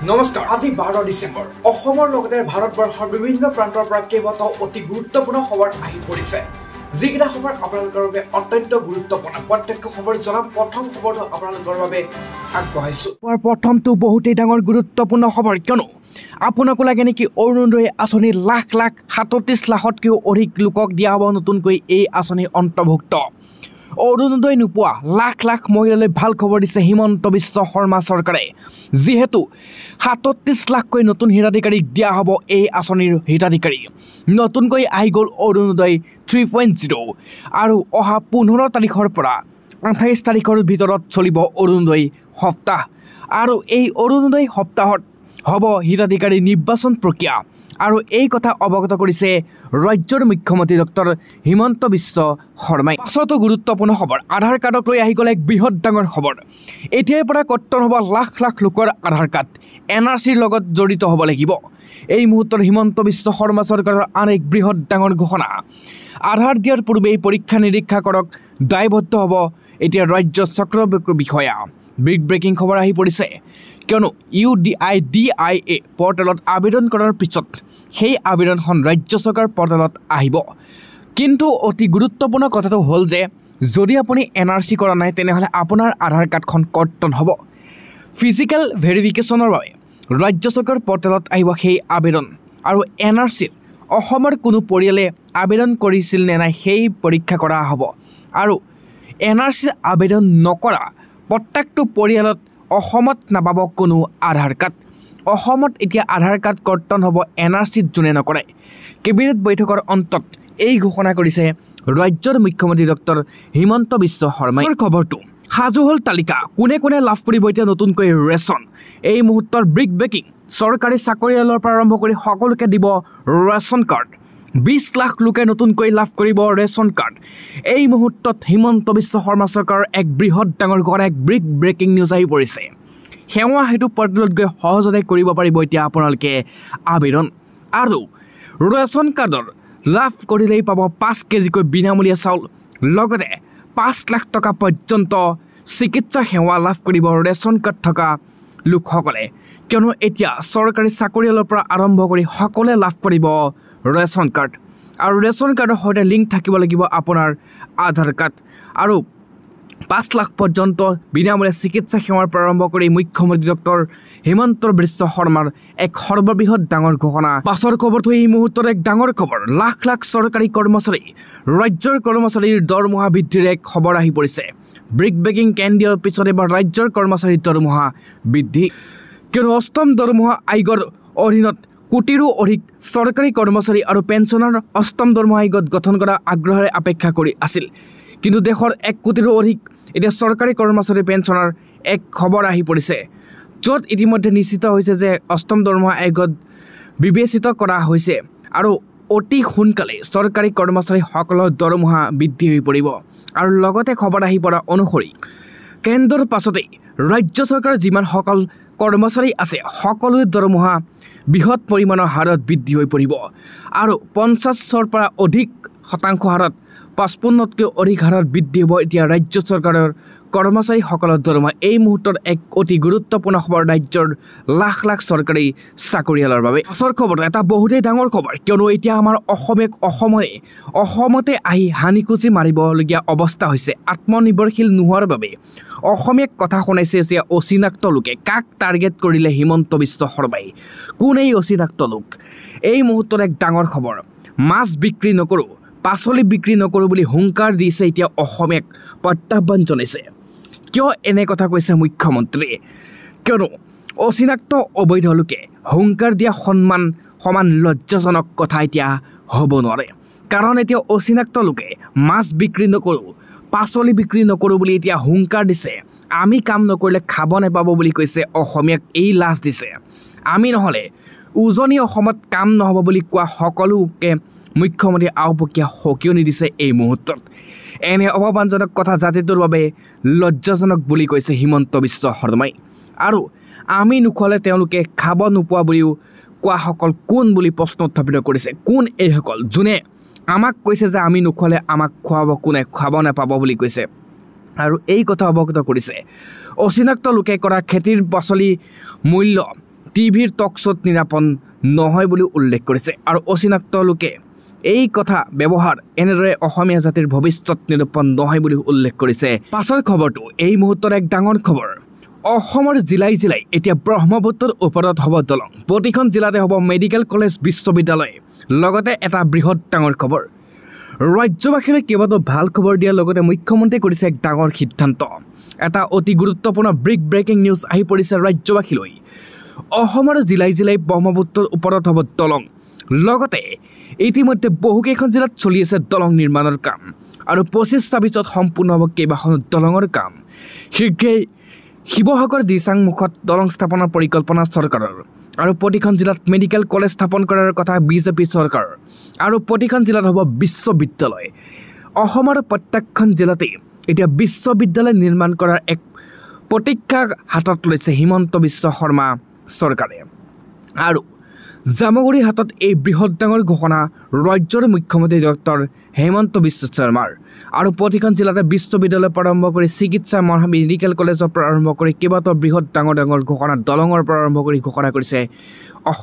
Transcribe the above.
নমস্কাৰ আজি 12 ডিচেম্বৰ অসমৰ লগতে ভাৰতবৰ্ষৰ বিভিন্ন প্ৰান্তৰ পৰা কেইবাটাও অতি গুৰুত্বপূৰ্ণ খবৰ আহি পৰিছে যিকেইটা খবৰ আপোনালোকৰ বাবে অত্যন্ত গুৰুত্বপূৰ্ণ প্ৰত্যেক খবৰ জনা প্ৰথম খবৰটো আপোনালোকৰ বাবে আগবঢ়াইছো প্ৰথমটো বহুতেই ডাঙৰ গুৰুত্বপূৰ্ণ খবৰ কিয়নো আপোনাক লাগে নেকি অৰুণোদয় আঁচনি লাখ লাখ 37 লাখতকৈও অধিক লোকক দিয়া হ'ব নতুনকৈ এই আঁচনি অন্তৰ্ভুক্ত অৰুণোদয় নোপোৱা লাখ লাখ মহিলালৈ ভাল খবৰ দিছে হিমন্ত বিশ্ব শৰ্মা চৰকাৰে যেহেতু 37 লাখকৈ নতুন হিতাধিকাৰীক দিয়া হ'ব এই আঁচনিৰ হিতাধিকাৰী নতুনকৈ আহি গ'ল অৰুণোদয় 3.0 আৰু অহা 15 তাৰিখৰ পৰা 28 তাৰিখৰ ভিতৰত চলিব অৰুণোদয় সপ্তাহ আৰু এই অৰুণোদয় সপ্তাহত হ'ব হিতাধিকাৰী নিৰ্বাচন প্ৰক্ৰিয়া আৰু এই কথা অৱগত কৰিছে ৰাজ্যৰ মুখ্যমন্ত্ৰী ডক্টৰ হিমন্ত বিশ্ব শৰ্মাই পাছতো গুৰুত্বপূৰ্ণ খবৰ আধাৰ কাৰ্ডক লৈ আহি গ'ল এক বৃহৎ ডাঙৰ খবৰ এতিয়াৰ পৰা কৰ্তন হ'ব লাখ লাখ লোকৰ আধাৰ কাৰ্ড এনআৰচিৰ লগত জড়িত হ'ব লাগিব এই মুহূৰ্তত হিমন্ত বিশ্ব শৰ্মা চৰকাৰৰ আন এক বৃহৎ ডাঙৰ ঘোষণা আধাৰ দিয়াৰ পূৰ্বে পৰীক্ষা নিৰীক্ষা কৰক দায়বদ্ধ হ'ব এতিয়া ৰাজ্য চক্ৰবৰ্তী বিষয়া বিগ ব্ৰেকিং খবৰ আহি পৰিছে কিয়নো UDIDIA পৰ্টেলত আবেদন কৰাৰ পিছত সেই আবেদনখন ৰাজ্য চৰকাৰ পৰ্টেলত আহিব কিন্তু অতি গুৰুত্বপূৰ্ণ কথাটো হ'ল যে যদি আপুনি এনআৰচি কৰা নাই তেনেহ'লে আপোনাৰ আধাৰ কাৰ্ডখন কৰ্তন হ'ব ফিজিকেল ভেৰিফিকেশ্যনৰ বাবে ৰাজ্য চৰকাৰ পৰ্টেলত আহিব সেই আবেদন আৰু এনআৰচিত অসমৰ কোনো পৰিয়ালে আবেদন কৰিছিল নে নাই সেই পৰীক্ষা কৰা হ'ব আৰু এনআৰচিৰ আবেদন নকৰা প্ৰত্যেকটো পৰিয়ালত অসমত নাপাব কোনো আধাৰ কাৰ্ড অসমত এতিয়া আধাৰ কাৰ্ড কৰ্তন হ'ব এনআৰচিত যোনে নকৰে কেবিনেট বৈঠকৰ অন্তত এই ঘোষণা কৰিছে ৰাজ্যৰ মুখ্যমন্ত্ৰী ডক্টৰ হিমন্ত বিশ্ব শৰ্মাই খবৰটো সাজু হ'ল তালিকা কোনে কোনে লাভ কৰিব এতিয়া নতুনকৈ ৰেচন এই মুহূৰ্তৰ বিগ ব্ৰেকিং চৰকাৰী চাকৰিয়ালৰ পৰা আৰম্ভ কৰি সকলোকে দিব ৰেচন কাৰ্ড 20 লাখ লোকে নতুনকৈ লাভ কৰিব ৰেচন কাৰ্ড এই মুহূৰ্তত হিমন্ত বিশ্ব শৰ্মা চৰকাৰৰ এক বৃহৎ ডাঙৰ ঘৰ এক বিগ ব্ৰেকিং নিউজ আহি পৰিছে সেৱা হেতু পৰ্টেলত গৈ সহজতে কৰিব পাৰিব এতিয়া আপোনালোকে আবেদন আৰু ৰেচন কাৰ্ডৰ লাভ কৰিলেই পাব 5 কেজিকৈ বিনামূলীয়া চাউল লগতে 5 লাখ টকা পৰ্যন্ত চিকিৎসা সেৱা লাভ কৰিব ৰেচন কাৰ্ড থকা লোকসকলে কিয়নো এতিয়া চৰকাৰী চাকৰিয়ালৰ পৰা আৰম্ভ কৰি সকলোৱে লাভ কৰিব ৰেচন কাৰ্ড আৰু ৰেচন কাৰ্ডৰ সৈতে লিংক থাকিব লাগিব আপোনাৰ আধাৰ কাৰ্ড আৰু 5 লাখ পৰ্যন্ত বিনামূলীয়া চিকিৎসা সেৱাৰ পৰা আৰম্ভ কৰি মুখ্যমন্ত্ৰী ডক্টৰ হিমন্ত বিশ্ব শৰ্মাৰ এক সৰ্ববৃহৎ ডাঙৰ ঘোষণা পাছৰ খবৰটো এই মুহূৰ্তত এক ডাঙৰ খবৰ লাখ লাখ চৰকাৰী কৰ্মচাৰী ৰাজ্যৰ কৰ্মচাৰীৰ দৰমহা বৃদ্ধিৰ এক খবৰ আহি পৰিছে বিগ ব্ৰেকিং কেন্দ্ৰীয় পিছত এবাৰ ৰাজ্যৰ কৰ্মচাৰীৰ দৰমহা বৃদ্ধি কিয়নো অষ্টম দৰমহা আয়োগৰ অধীনত কোটিৰো অধিক চৰকাৰী কৰ্মচাৰী আৰু পেঞ্চনৰ অষ্টম দৰমহা আয়োগত গঠন কৰা আগ্ৰহেৰে অপেক্ষা কৰি আছিল কিন্তু দেশৰ 1 কোটিৰো অধিক এতিয়া চৰকাৰী কৰ্মচাৰী পেঞ্চনৰ এক খবৰ আহি পৰিছে য'ত ইতিমধ্যে নিশ্চিত হৈছে যে অষ্টম দৰমহা আয়োগত বিবেচিত কৰা হৈছে আৰু অতি সোনকালে চৰকাৰী কৰ্মচাৰীসকলৰ দৰমহা বৃদ্ধি হৈ পৰিব আৰু লগতে খবৰ আহি পৰা অনুসৰি কেন্দ্ৰৰ পাছতেই ৰাজ্য চৰকাৰৰ যিমানসকল কৰ্মচাৰী আছে সকলোৰে দৰমহা বৃহৎ পৰিমাণৰ হাৰত বৃদ্ধি হৈ পৰিব আৰু 50ৰ পৰা অধিক শতাংশ হাৰত 55তকৈ অধিক হাৰত বৃদ্ধি হ'ব এতিয়া ৰাজ্য চৰকাৰৰ কৰ্মচাৰীসকলৰ দৰমহা এই মুহূৰ্তত এক অতি গুৰুত্বপূৰ্ণ খবৰ ৰাজ্যৰ লাখ লাখ চৰকাৰী চাকৰিয়ালৰ বাবে পাছৰ খবৰ এটা বহুতেই ডাঙৰ খবৰ কিয়নো এতিয়া আমাৰ অসমতে আহি হানিকুচি মাৰিবলগীয়া অৱস্থা হৈছে আত্মনিৰ্ভৰশীল নোহোৱাৰ বাবে অসমীয়াক কথা শুনাইছে এতিয়া অচিনাক্ত লোকে কাক টাৰ্গেট কৰিলে হিমন্ত বিশ্ব শৰ্মাই কোন এই অচিনাক্ত লোক এই মুহূৰ্তত এক ডাঙৰ খবৰ মাছ বিক্ৰী নকৰোঁ পাচলি বিক্ৰী নকৰোঁ বুলি হুংকাৰ দিছে এতিয়া অসমীয়াক প্ৰত্যাহ্বান জনাইছে কিয় এনে কথা কৈছে মুখ্যমন্ত্ৰীয়ে কিয়নো অচিনাক্ত অবৈধ লোকে হুংকাৰ দিয়া সমান লজ্জাজনক কথা এতিয়া হ'ব নোৱাৰে কাৰণ এতিয়া অচিনাক্ত লোকে মাছ বিক্ৰী নকৰোঁ পাচলি বিক্ৰী নকৰোঁ বুলি এতিয়া হুংকাৰ দিছে আমি কাম নকৰিলে খাব নাপাব বুলি কৈছে অসমীয়াক এই লাজ দিছে আমি নহ'লে উজনি অসমত কাম নহ'ব বুলি কোৱা সকলোকে মুখ্যমন্ত্ৰী আওপকীয়া সকিয়নি দিছে এই মুহূৰ্তত এনে অপমানজনক কথা জাতিটোৰ বাবে লজ্জাজনক বুলি কৈছে হিমন্ত বিশ্ব শৰ্মাই আৰু আমি নোখোৱালে তেওঁলোকে খাব নোপোৱা বুলিও কোৱাসকল কোন বুলি প্ৰশ্ন উত্থাপিত কৰিছে কোন এইসকল যোনে আমাক কৈছে যে আমি নোখোৱালে আমাক খুৱাব কোনে খাব নাপাব বুলি কৈছে আৰু এই কথা অৱগত কৰিছে অচিনাক্ত লোকে কৰা খেতিৰ পাচলি মূল্য টিভিৰ টক শ্ব'ত নিৰাপদ নহয় বুলি উল্লেখ কৰিছে আৰু অচিনাক্ত লোকে এই কথা ব্যৱহাৰ এনেদৰে অসমীয়া জাতিৰ ভৱিষ্যত নিৰূপণ নহয় বুলি উল্লেখ কৰিছে। পাছৰ খবৰটো এই মুহূৰ্তত এক ডাঙৰ খবৰ। অসমৰ জিলাই জিলাই এতিয়া ব্ৰহ্মপুত্ৰৰ ওপৰত হ'ব দলং। প্ৰতিখন জিলাতে হ'ব মেডিকেল কলেজ বিশ্ববিদ্যালয়। লগতে এটা বৃহৎ ডাঙৰ খবৰ, ৰাজ্যবাসীলৈ কেইবাটাও ভাল খবৰ দিয়াৰ লগতে মুখ্যমন্ত্ৰীয়ে কৰিছে এক ডাঙৰ সিদ্ধান্ত। এটা অতি গুৰুত্বপূৰ্ণ ব্ৰেকিং নিউজ আহি পৰিছে ৰাজ্যবাসীলৈ। অসমৰ জিলাই জিলাই ব্ৰহ্মপুত্ৰৰ ওপৰত হ'ব দলং। লগতে ইতিমধ্যে বহুকেইখন জিলাত চলি আছে দলং নিৰ্মাণৰ কাম আৰু 25-26 সম্পূৰ্ণ হ'ব কেইবাখনো দলঙৰ কাম। শীঘ্ৰেই শিৱসাগৰ দিচাং মুখত দলং স্থাপনৰ পৰিকল্পনা চৰকাৰৰ আৰু প্ৰতিখন জিলাত মেডিকেল কলেজ স্থাপন কৰাৰ কথা বিজেপি চৰকাৰৰ আৰু প্ৰতিখন জিলাত হ'ব বিশ্ববিদ্যালয়। অসমৰ প্ৰত্যেকখন জিলাতেই এতিয়া বিশ্ববিদ্যালয় নিৰ্মাণ কৰাৰ এক প্ৰতিজ্ঞা হাতত লৈছে হিমন্ত বিশ্ব শৰ্মা চৰকাৰে আৰু জামুগুৰিৰ হাতত এই বৃহৎ ডাঙৰ ঘোষণা ৰাজ্যৰ মুখ্যমন্ত্ৰী ডক্টৰ হিমন্ত বিশ্ব শৰ্মাৰ আৰু প্ৰতিখন জিলাতে বিশ্ববিদ্যালয়ৰ পৰা আৰম্ভ কৰি চিকিৎসা মেডিকেল কলেজৰ পৰা আৰম্ভ কৰি কেইবাটাও বৃহৎ ডাঙৰ ঘোষণা দলঙৰ পৰা আৰম্ভ কৰি ঘোষণা কৰিছে